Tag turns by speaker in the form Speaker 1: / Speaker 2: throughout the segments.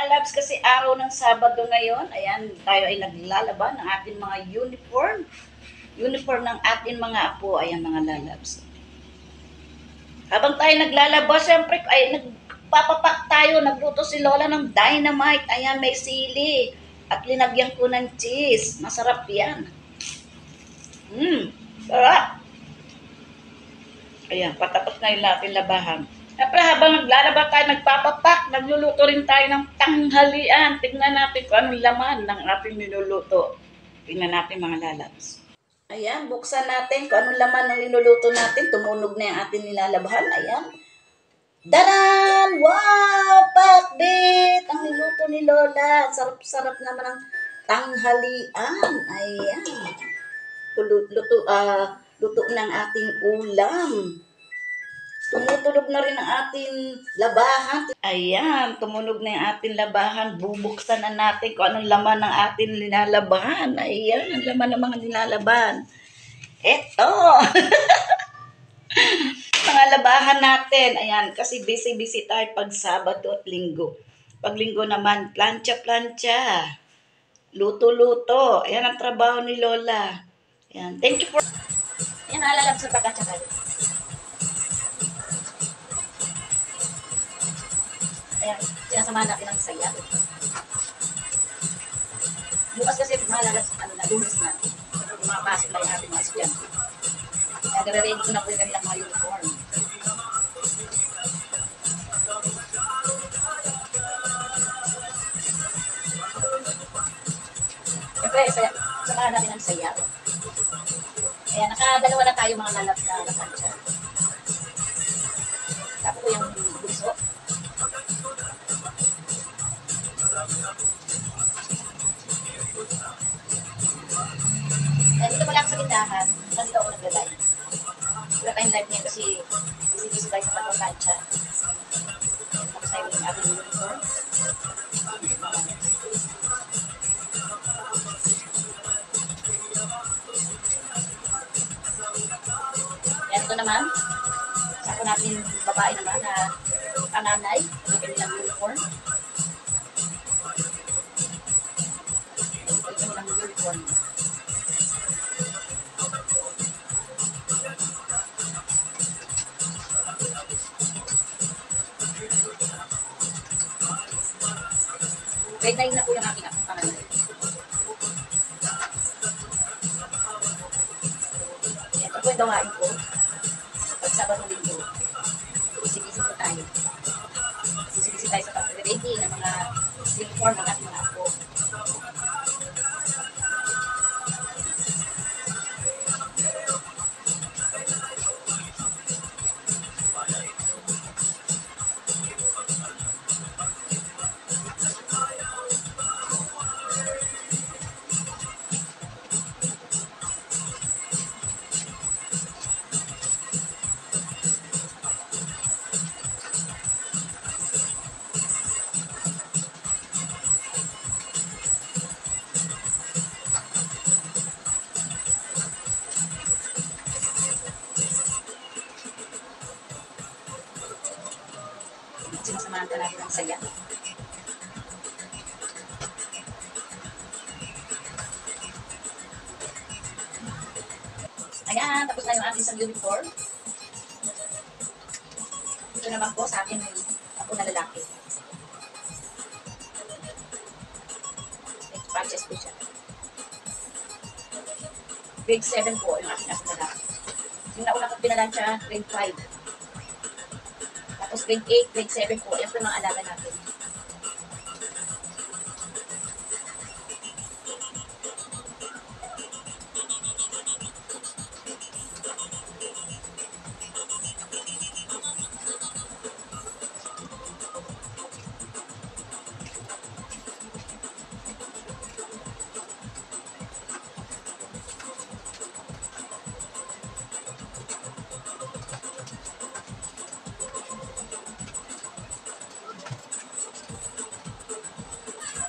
Speaker 1: labs, kasi araw ng Sabado ngayon. Ayan, tayo ay naglalaban ng ating mga uniform. Uniform ng ating mga apo. Ayan mga lalabs. Habang tayo naglalaba, syempre ay nagpapapak tayo. Nagluto si Lola ng dynamite. Ayan, may sili. At linagyan ko ng cheese. Masarap yan. Sarap. Ayan, patapos na yung natin labahan. Siyempre, habang naglalaba tayo, nagpapapak, nagluluto rin tayo ng tanghalian. Tingnan natin kung anong laman ng ating niluluto. Tingnan natin mga lalabs. Ayan, buksan natin kung anong laman ng niluluto natin. Tumunog na yung ating nilalabahan. Ayan. Daran! Wow! Pakbit! Ang niluto ni Lola. Sarap-sarap naman ang tanghalian. Ayan. Luto ng ating ulam. Tumutulog na rin ang ating labahan. Ayan, tumunog na yung ating labahan. Bubuksan na natin kung anong laman ng ating linalabahan. Ayan, ang laman ng mga nilalaban. Eto! Mga labahan natin. Ayan, kasi busy-busy tayo pag Sabado at Linggo. Pag Linggo naman, plancha-plancha. Luto-luto. Ayan ang trabaho ni Lola. Ayan, thank you for... Ayan, nalalab sa pagkatsakal. Ayan, sinasamahan natin ang saya. Bukas kasi malalas, lunes na. Mapasok na yung ating mga estudyante. Kaya nare-ready ko na po yung kanilang mga uniform. Siyempre, samahan natin ang saya. Ayan, nakadalawa na tayo mga lalap na nakansya. Tapos ko yung bunso. Dito pala ako sa tindahan, nandito ako nag-live. Wala tayong live niya kasi busy-busy tayo sa pagkakansya. Tapos tayo yung ating uniform. Yan, ito naman. Sa ako natin babae naman na panganay, yung kanilang uniform. Yung kanilang uniform. Grade 9 na po yung aking panganay. Ito po yung gawain ko. Pag Sabado Linggo, busy-busy po tayo. Busy-busy tayo sa pag-ready ng mga uniform ng ating mga apo. Sinasamahan ka natin ang saya. Ayan, tapos na yung ating isang uniform. Ito naman po sa akin yung ako na lalaki. Ito, patches po siya. Grade 7 po yung aking ako na lalaki. Yung nauna ko pinalan siya, grade 5. Tapos grade 8, grade 7 po. Yan po yung mga alaga natin.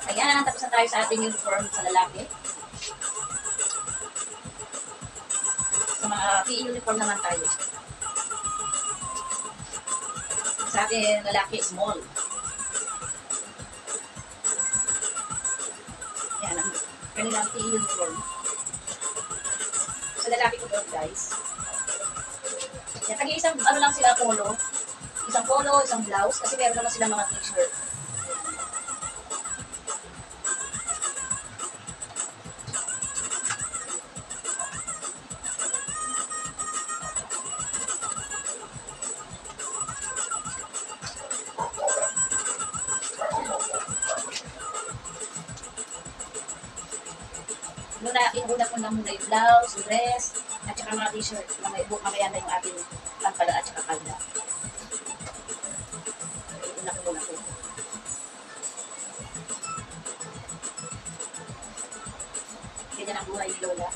Speaker 1: Ayan, tapos na tayo sa ating uniform sa lalaki. Sa mga PE uniform naman tayo. Sa ating lalaki, small.
Speaker 2: kanilang PE uniform. Sa lalaki ko doon, guys. Yan, tagi-isang ano lang sila, polo. Isang polo, isang blouse, kasi meron naman sila mga t-shirt. Inuuna ko lang muna yung blouse, yung dress, at saka mga t-shirt. Mamaya na yung ating pantala at saka kalda. Inuuna ko muna po. Ganyan ang buhay ni Lola.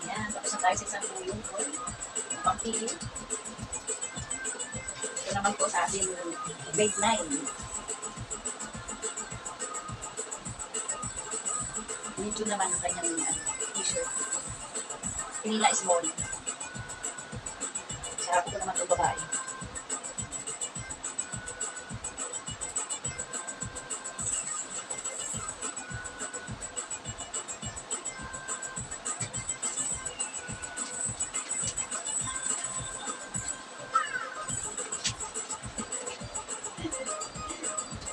Speaker 2: Ayan, tapos na tayo sa isang bulong po. Pang-PE. Ito naman po sa ating grade 9. Medyo naman ang kanyang t-shirt. Pinila small. Sarap ko naman itong babae.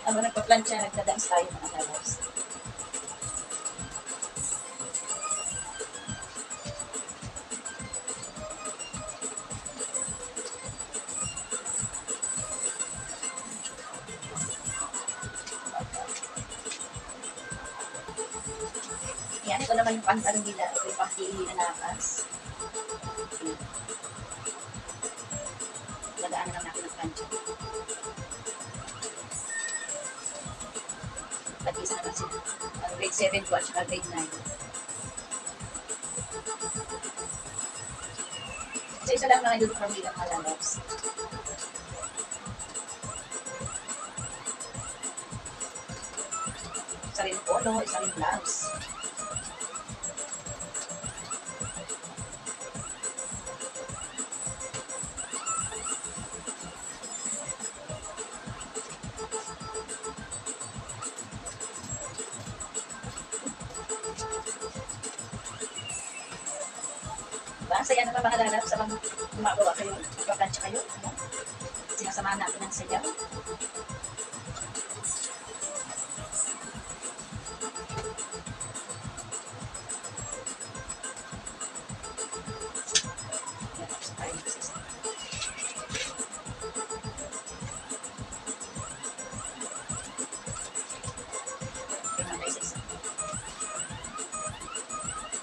Speaker 2: Ano nagpa-plancha, nagda-dance tayo mga lalabs. Yan, ito naman yung pantalon nila. Ito yung pang-PE na nakas. Dadaanan lang natin ng plancha. Pag-isa naman sila. Grade 7 po at saka grade 9. Isa lang mga uniform nila mga lalabs. Isa rin polo, isa rin blouse. Diba? Saya naman mga lalabs sa mga gumagawa kayo, magpaplansya kayo. Ano? Sinasamahan natin ang sayaw.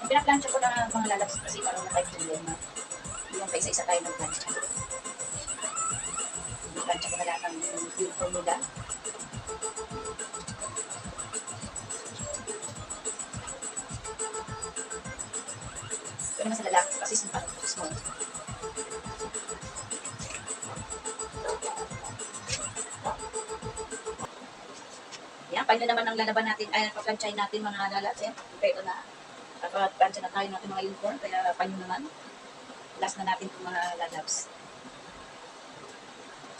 Speaker 2: Pinaplansya ko na mga lalabs kasi parang na-type problema. Yung pa isa-isa tayo ng plansya. Plansya ko na lahat ng uniform nila. Ito naman sa lalaki kasi small. Yan, paano naman ang lalaban natin, ay paplansyahin natin mga lalabs. Yan, ito na. Kapag-plansya na tayo natin mga uniform, kaya panyo naman. Last na natin itong mga lalabs.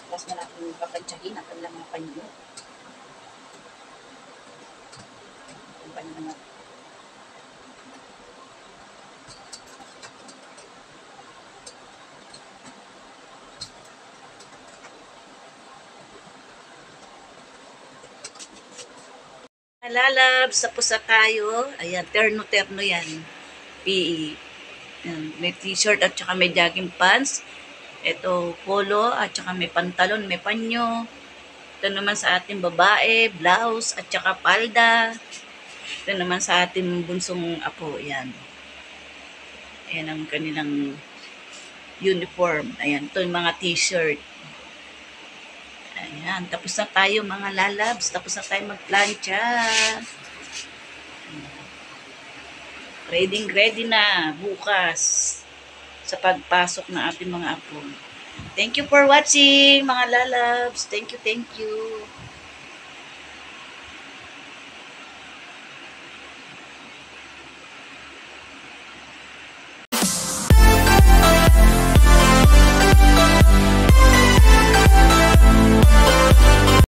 Speaker 2: Last na natin paplansyahin ang kanilang mga panyo. Ang panyo naman.
Speaker 1: Lalabs, tapos na tayo. Ayan, terno-terno yan. PE. Ayan, may t-shirt at saka may jogging pants. Ito, polo at saka may pantalon, may panyo. Ito naman sa ating babae, blouse at saka palda. Ito naman sa ating bunsong apo. Ayan. Ayan ang kanilang uniform. Ayan, ito yung mga t-shirt. Ayan, tapos na tayo mga lalabs. Tapos na tayo magplancha. Ready na bukas sa pagpasok ng ating mga apo. Thank you for watching mga lalabs. Thank you, thank you.